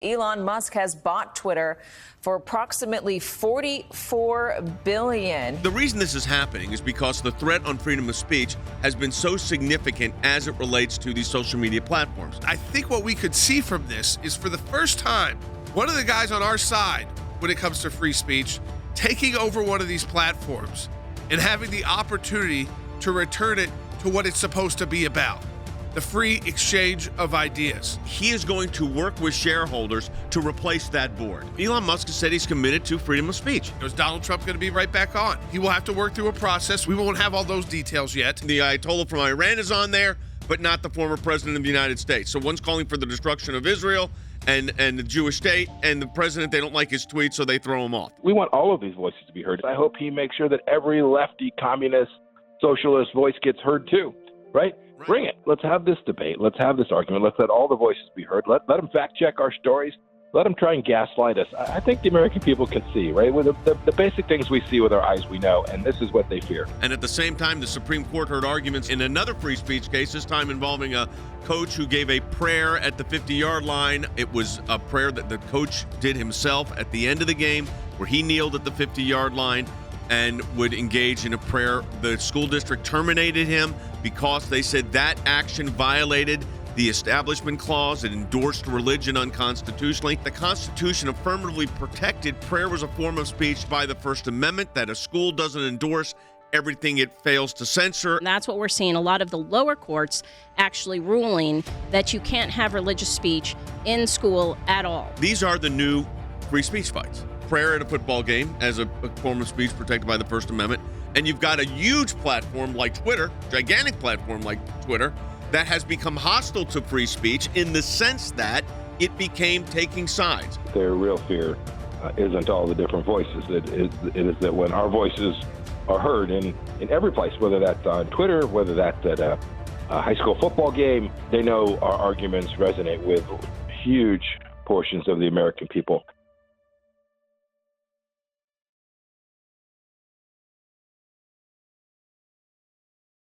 Elon Musk has bought Twitter for approximately $44 billion. The reason this is happening is because the threat on freedom of speech has been so significant as it relates to these social media platforms. I think what we could see from this is, for the first time, one of the guys on our side when it comes to free speech taking over one of these platforms and having the opportunity to return it to what it's supposed to be about. The free exchange of ideas. He is going to work with shareholders to replace that board. Elon Musk has said he's committed to freedom of speech. Is Donald Trump going to be right back on? He will have to work through a process. We won't have all those details yet. The Ayatollah from Iran is on there, but not the former president of the United States. So one's calling for the destruction of Israel and the Jewish state, and the president, they don't like his tweets, so they throw him off. We want all of these voices to be heard. I hope he makes sure that every lefty, communist, socialist voice gets heard too, right? Bring it. Let's have this debate. Let's have this argument. Let's let all the voices be heard. Let them fact check our stories. Let them try and gaslight us. I think the American people can see, right? With the basic things we see with our eyes, we know, and this is what they fear. And at the same time, the Supreme Court heard arguments in another free speech case, this time involving a coach who gave a prayer at the 50-yard line. It was a prayer that the coach did himself at the end of the game, where he kneeled at the 50-yard line and would engage in a prayer. The school district terminated him because they said that action violated the Establishment Clause. It endorsed religion unconstitutionally. The Constitution affirmatively protected prayer was a form of speech by the First Amendment that a school doesn't endorse everything it fails to censor. That's what we're seeing. A lot of the lower courts actually ruling that you can't have religious speech in school at all. These are the new free speech fights. Prayer at a football game as a form of speech protected by the First Amendment. And you've got a huge platform like Twitter, gigantic platform like Twitter, that has become hostile to free speech in the sense that it became taking sides. Their real fear isn't all the different voices. It is that when our voices are heard in every place, whether that's on Twitter, whether that's at a high school football game, they know our arguments resonate with huge portions of the American people.